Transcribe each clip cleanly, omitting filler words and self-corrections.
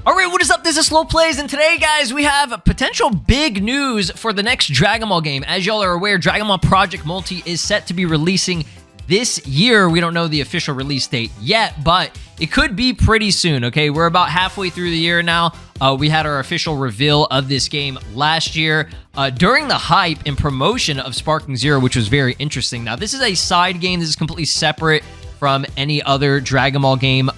Alright, what is up? This is SLOplays, and today, guys, we have potential big news for the next Dragon Ball game. As y'all are aware, Dragon Ball Project Multi is set to be releasing this year. We don't know the official release date yet, but it could be pretty soon, okay? We're about halfway through the year now. We had our official reveal of this game last year during the hype and promotion of Sparking Zero, which was very interesting. Now, this is a side game. This is completely separate from any other Dragon Ball game,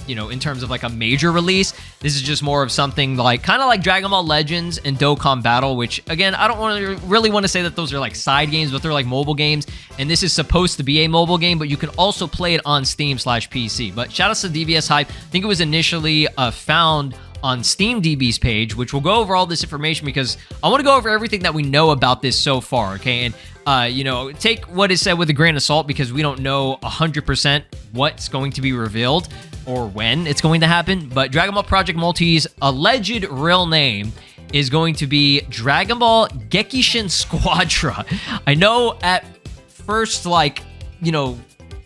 you know, in terms of like a major release. This is just more of something like, kind of like Dragon Ball Legends and Dokkan Battle, which, again, I don't really want to say that those are like side games, but they're like mobile games, and this is supposed to be a mobile game, but you can also play it on Steam/PC. But shout out to DBS Hype. I think it was initially found on SteamDB's page, which will go over all this information because I want to go over everything that we know about this so far, okay? And, you know, take what is said with a grain of salt because we don't know 100% what's going to be revealed or when it's going to happen. But Dragon Ball Project Multi's alleged real name is going to be Dragon Ball Gekishin Squadra. I know at first, like, you know,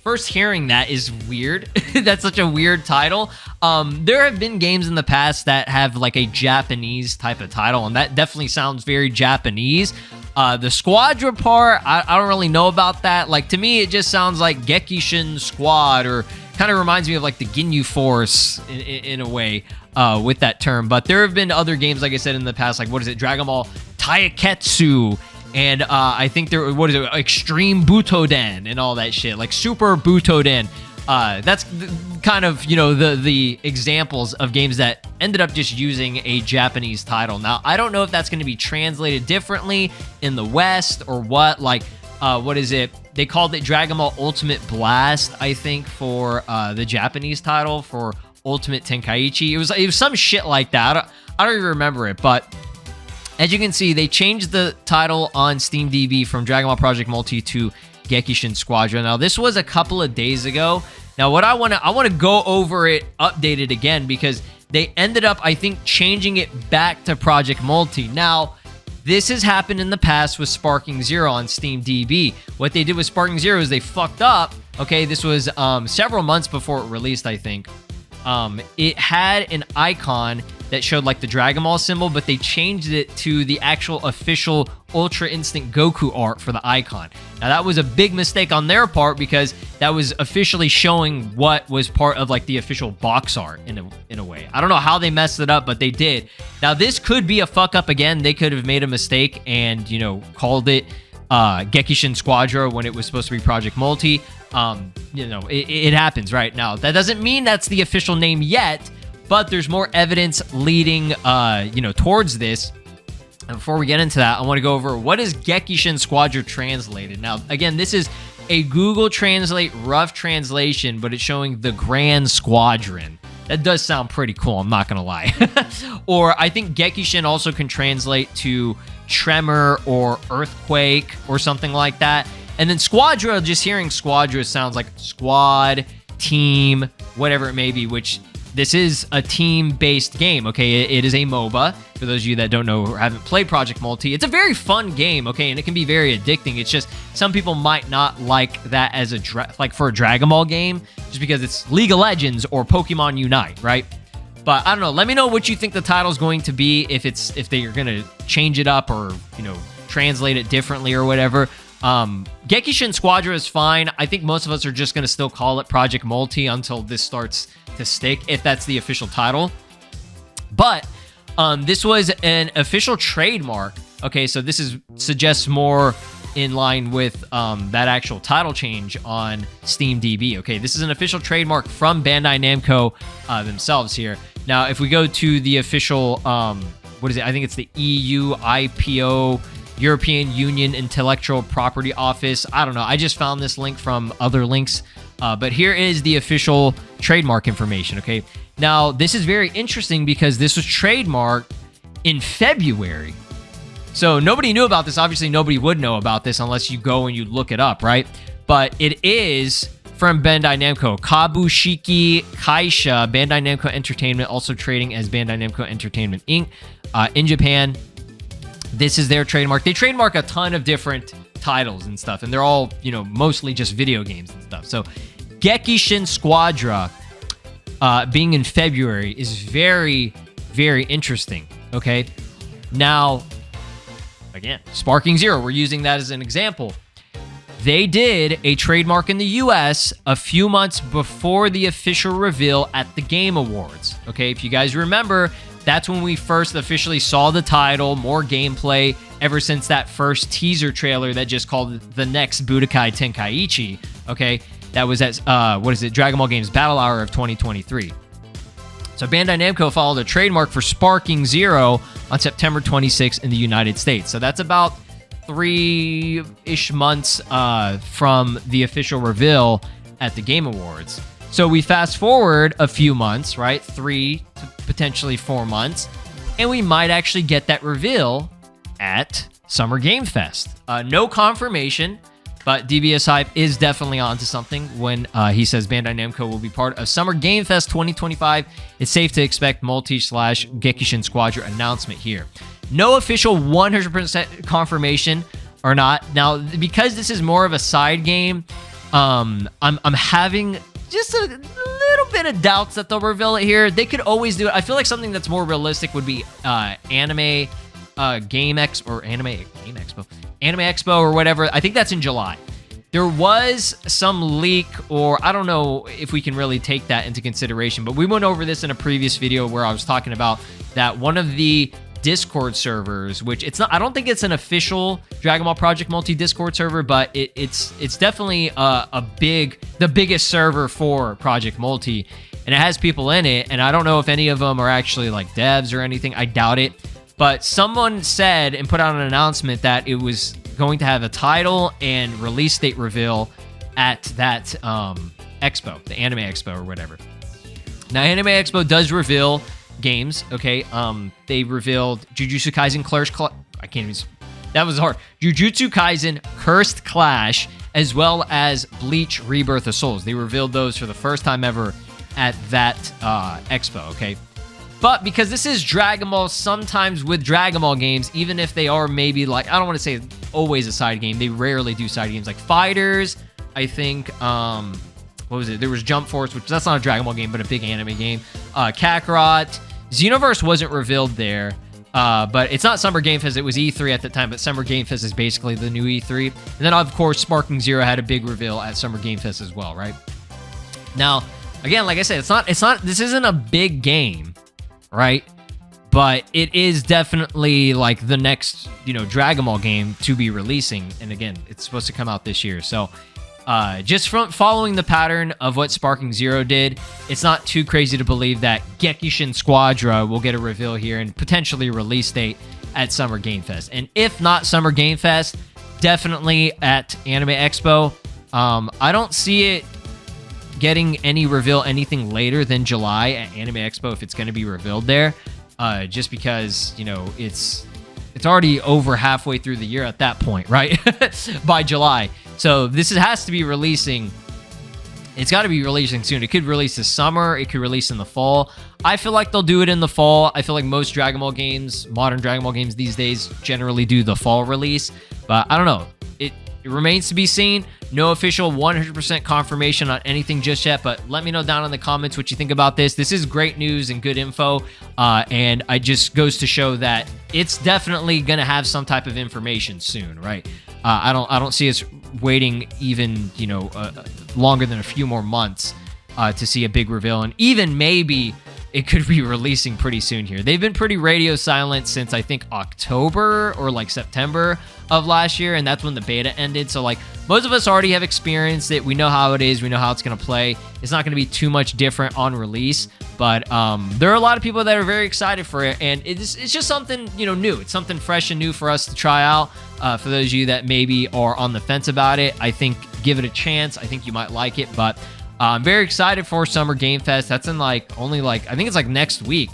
first hearing that is weird. That's such a weird title. There have been games in the past that have like a Japanese type of title, and that definitely sounds very Japanese. The Squadra part, I don't really know about that. Like, to me, it just sounds like Gekishin Squad, or kind of reminds me of like the Ginyu Force in a way with that term. But there have been other games, like I said, in the past, like, what is it, Dragon Ball Taiketsu, and I think there, what is it, Extreme Butoden and all that shit, like Super Butoden. That's kind of, you know, the examples of games that ended up just using a Japanese title. Now, I don't know if that's going to be translated differently in the West or what. Like, what is it? They called it Dragon Ball Ultimate Blast, I think, for the Japanese title for Ultimate Tenkaichi. It was some shit like that. I don't even remember it, but as you can see, they changed the title on SteamDB from Dragon Ball Project Multi to Gekishin Squadra. Now, this was a couple of days ago. Now, what I want to go over it updated again because they ended up, I think, changing it back to Project Multi. Now, this has happened in the past with Sparking Zero on SteamDB. What they did with Sparking Zero is they fucked up. Okay, this was several months before it released, I think. It had an icon that showed like the Dragon Ball symbol, but they changed it to the actual official Ultra Instinct Goku art for the icon. Now, that was a big mistake on their part because that was officially showing what was part of like the official box art in a way. I don't know how they messed it up, but they did. Now, this could be a fuck up again. They could have made a mistake and, you know, called it Gekishin Squadra when it was supposed to be Project Multi. You know, it happens right now. That doesn't mean that's the official name yet, but there's more evidence leading, you know, towards this. And before we get into that, I want to go over what is Gekishin Squadra translated. Now, again, this is a Google Translate rough translation, but it's showing the Grand Squadron. That does sound pretty cool, I'm not going to lie. Or I think Gekishin also can translate to tremor or earthquake or something like that. And then Squadra, just hearing Squadra sounds like squad, team, whatever it may be, which this is a team-based game, okay? It is a MOBA. For those of you that don't know or haven't played Project Multi, it's a very fun game, okay? And it can be very addicting. It's just some people might not like that as a like for a Dragon Ball game, just because it's League of Legends or Pokemon Unite, right? But I don't know. Let me know what you think the title's going to be, if they're gonna change it up or, you know, translate it differently or whatever. Gekishin Squadra is fine. I think most of us are just going to still call it Project Multi until this starts to stick, if that's the official title. But this was an official trademark. Okay, so this suggests more in line with that actual title change on SteamDB. Okay, this is an official trademark from Bandai Namco themselves here. Now, if we go to the official, what is it? I think it's the EU IPO, European Union Intellectual Property Office. I don't know. I just found this link from other links. But here is the official trademark information, okay? Now, this is very interesting because this was trademarked in February. So nobody knew about this. Obviously, nobody would know about this unless you go and you look it up, right? But it is from Bandai Namco. Kabushiki Kaisha, Bandai Namco Entertainment, also trading as Bandai Namco Entertainment Inc. In Japan. This is their trademark. They trademark a ton of different titles and stuff, and they're all, you know, mostly just video games and stuff. So Gekishin Squadra being in February is very, very interesting, okay? Now, again, Sparking Zero, we're using that as an example. They did a trademark in the US a few months before the official reveal at the Game Awards. Okay, if you guys remember, that's when we first officially saw the title, more gameplay, ever since that first teaser trailer that just called the next Budokai Tenkaichi. Okay, that was at, Dragon Ball Games Battle Hour of 2023. So Bandai Namco followed a trademark for Sparking Zero on September 26th in the United States. So that's about 3-ish months from the official reveal at the Game Awards. So we fast forward a few months, right? 3 to potentially 4 months, and we might actually get that reveal at Summer Game Fest. No confirmation, but DBS Hype is definitely onto something when he says Bandai Namco will be part of Summer Game Fest 2025. It's safe to expect multi/Gekishin Squadra announcement here. No official 100% confirmation or not. Now, because this is more of a side game, I'm having just a little bit of doubts that they'll reveal it here. They could always do it. I feel like something that's more realistic would be Anime Expo or whatever. I think that's in July. There was some leak, or I don't know if we can really take that into consideration, but we went over this in a previous video where I was talking about that one of the Discord servers, which it's not, I don't think it's an official Dragon Ball Project Multi Discord server, but it's definitely the biggest server for Project Multi, and it has people in it, and I don't know if any of them are actually like devs or anything. I doubt it, but someone said and put out an announcement that it was going to have a title and release date reveal at that expo, the Anime Expo or whatever. Now, Anime Expo does reveal games, okay? They revealed Jujutsu Kaisen Jujutsu Kaisen Cursed Clash, as well as Bleach Rebirth of Souls. They revealed those for the first time ever at that expo, okay? But because this is Dragon Ball, sometimes with Dragon Ball games, even if they are maybe like, I don't want to say always a side game, they rarely do side games. Like Fighters, I think, what was it? There was Jump Force, which that's not a Dragon Ball game, but a big anime game. Kakarot. Xenoverse wasn't revealed there, but it's not Summer Game Fest. It was E3 at the time, but Summer Game Fest is basically the new E3. And then, of course, Sparking Zero had a big reveal at Summer Game Fest as well, right? Now, again, like I said, this isn't a big game, right? But it is definitely like the next, Dragon Ball game to be releasing. And again, it's supposed to come out this year. So, just from following the pattern of what Sparking Zero did, it's not too crazy to believe that Gekishin Squadra will get a reveal here and potentially a release date at Summer Game Fest. And if not Summer Game Fest, definitely at Anime Expo. I don't see it getting any reveal anything later than July at Anime Expo if it's going to be revealed there. Just because, it's already over halfway through the year at that point, right? By July. So this has to be releasing. It's got to be releasing soon. It could release this summer. It could release in the fall. I feel like they'll do it in the fall. I feel like most Dragon Ball games, modern Dragon Ball games these days, generally do the fall release. But I don't know. It remains to be seen. No official 100% confirmation on anything just yet, but let me know down in the comments what you think about this. This is great news and good info, and it just goes to show that it's definitely going to have some type of information soon, right? I don't see us waiting even, longer than a few more months to see a big reveal, and even maybe it could be releasing pretty soon here. They've been pretty radio silent since I think October or like September of last year, and that's when the beta ended. So like most of us already have experienced it. We know how it is. We know how it's going to play. It's not going to be too much different on release, but there are a lot of people that are very excited for it, and it's just something new. It's something fresh and new for us to try out. For those of you that maybe are on the fence about it, I think give it a chance. I think you might like it, but I'm very excited for Summer Game Fest. That's in I think it's like next week,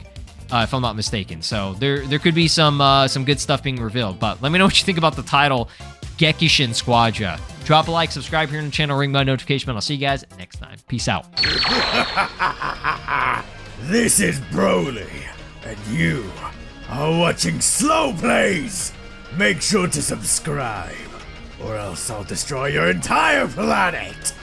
if I'm not mistaken. So there could be some good stuff being revealed. But let me know what you think about the title, Gekishin Squadra. Drop a like, subscribe here on the channel, ring my notification bell. I'll see you guys next time. Peace out. This is Broly, and you are watching SLOplays. Make sure to subscribe, or else I'll destroy your entire planet.